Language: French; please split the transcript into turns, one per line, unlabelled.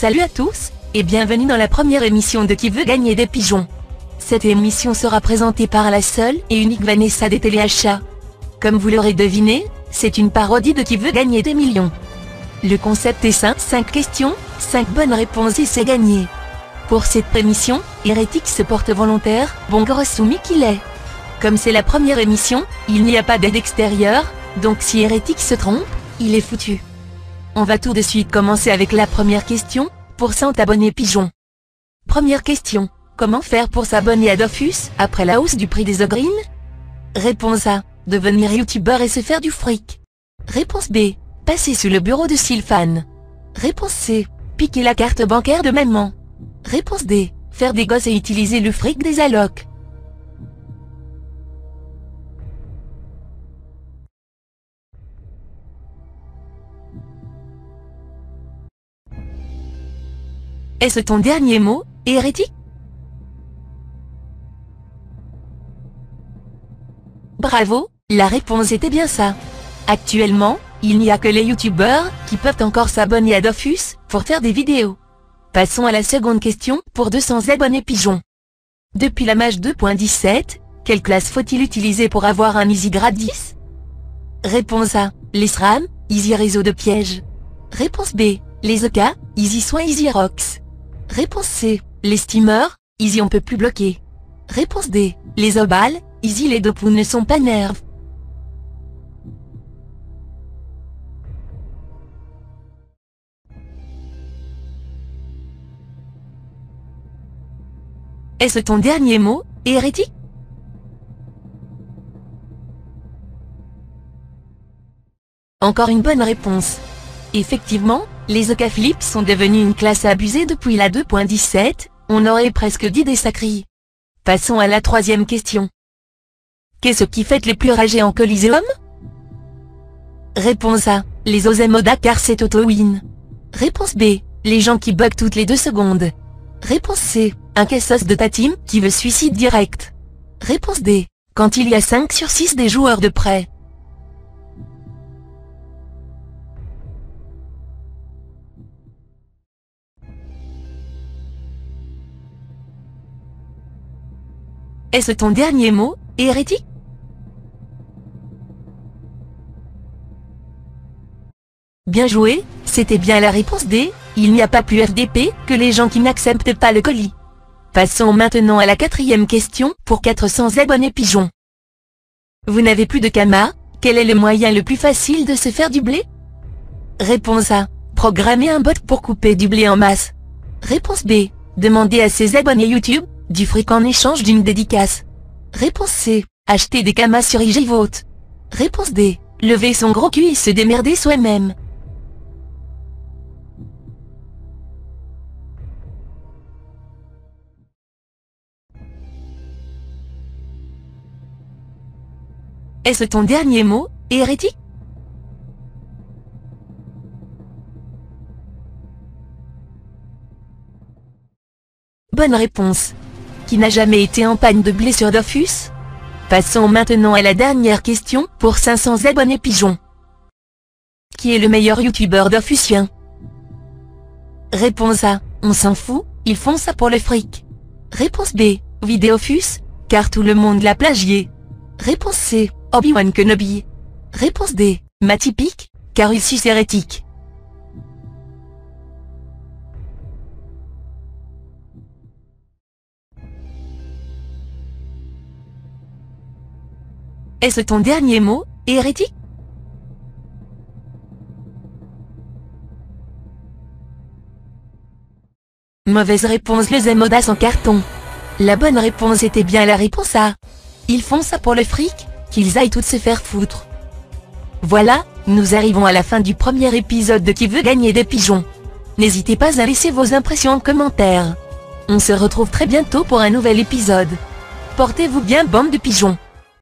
Salut à tous, et bienvenue dans la première émission de Qui veut gagner des pigeons. Cette émission sera présentée par la seule et unique Vanessa des téléachats. Comme vous l'aurez deviné, c'est une parodie de Qui veut gagner des millions. Le concept est simple, 5 questions, 5 bonnes réponses et c'est gagné. Pour cette émission, Hérétique se porte volontaire, bon gros soumis qu'il est. Comme c'est la première émission, il n'y a pas d'aide extérieure, donc si Hérétique se trompe, il est foutu. On va tout de suite commencer avec la première question, pour 100 abonnés pigeons. Première question, comment faire pour s'abonner à Dofus, après la hausse du prix des ogrines? Réponse A, devenir youtubeur et se faire du fric. Réponse B, passer sous le bureau de Sylphane. Réponse C, piquer la carte bancaire de maman. Réponse D, faire des gosses et utiliser le fric des allocs. Est-ce ton dernier mot, Hérétique? Bravo, la réponse était bien ça. Actuellement, il n'y a que les youtubeurs qui peuvent encore s'abonner à Dofus pour faire des vidéos. Passons à la seconde question pour 200 abonnés pigeons. Depuis la mage 2.17, quelle classe faut-il utiliser pour avoir un Easy gratis? Réponse A, les SRAM, Easy réseau de pièges. Réponse B, les EK, Easy soins Easy rocks. Réponse C, les steamers, Easy on peut plus bloquer. Réponse D, les obales, Easy les deux poux ne sont pas nerfs. Est-ce ton dernier mot, Hérétique? Encore une bonne réponse. Effectivement, les EK Flips sont devenus une classe abusée depuis la 2.17, on aurait presque dit des sacrilles. Passons à la troisième question. Qu'est-ce qui fait les plus rager en Coliseum? Réponse A, les Osemoda car c'est auto-win. Réponse B, les gens qui bug toutes les 2 secondes. Réponse C, un cassos de ta team qui veut suicide direct. Réponse D, quand il y a 5 sur 6 des joueurs de prêt. Est-ce ton dernier mot, Hérétique? Bien joué, c'était bien la réponse D, il n'y a pas plus FDP que les gens qui n'acceptent pas le colis. Passons maintenant à la quatrième question pour 400 abonnés pigeons. Vous n'avez plus de Kama, quel est le moyen le plus facile de se faire du blé? Réponse A, programmer un bot pour couper du blé en masse. Réponse B, demander à ses abonnés YouTube du fric en échange d'une dédicace. Réponse C, acheter des Kamas sur IGVote. Réponse D, lever son gros cul et se démerder soi-même. Est-ce ton dernier mot, Hérétique? Bonne réponse. Qui n'a jamais été en panne de blé sur Dofus? Passons maintenant à la dernière question pour 500 abonnés pigeons. Qui est le meilleur youtubeur dofusien? Réponse A, on s'en fout, ils font ça pour le fric. Réponse B, Vidéofus, car tout le monde l'a plagié. Réponse C, Obi-Wan Kenobi. Réponse D, Matypique, car il suce Hérétique. Est-ce ton dernier mot, Hérétique? Mauvaise réponse, les Zemodas en carton. La bonne réponse était bien la réponse A. Ils font ça pour le fric, qu'ils aillent toutes se faire foutre. Voilà, nous arrivons à la fin du premier épisode de Qui veut gagner des pigeons. N'hésitez pas à laisser vos impressions en commentaire. On se retrouve très bientôt pour un nouvel épisode. Portez-vous bien, bande de pigeons.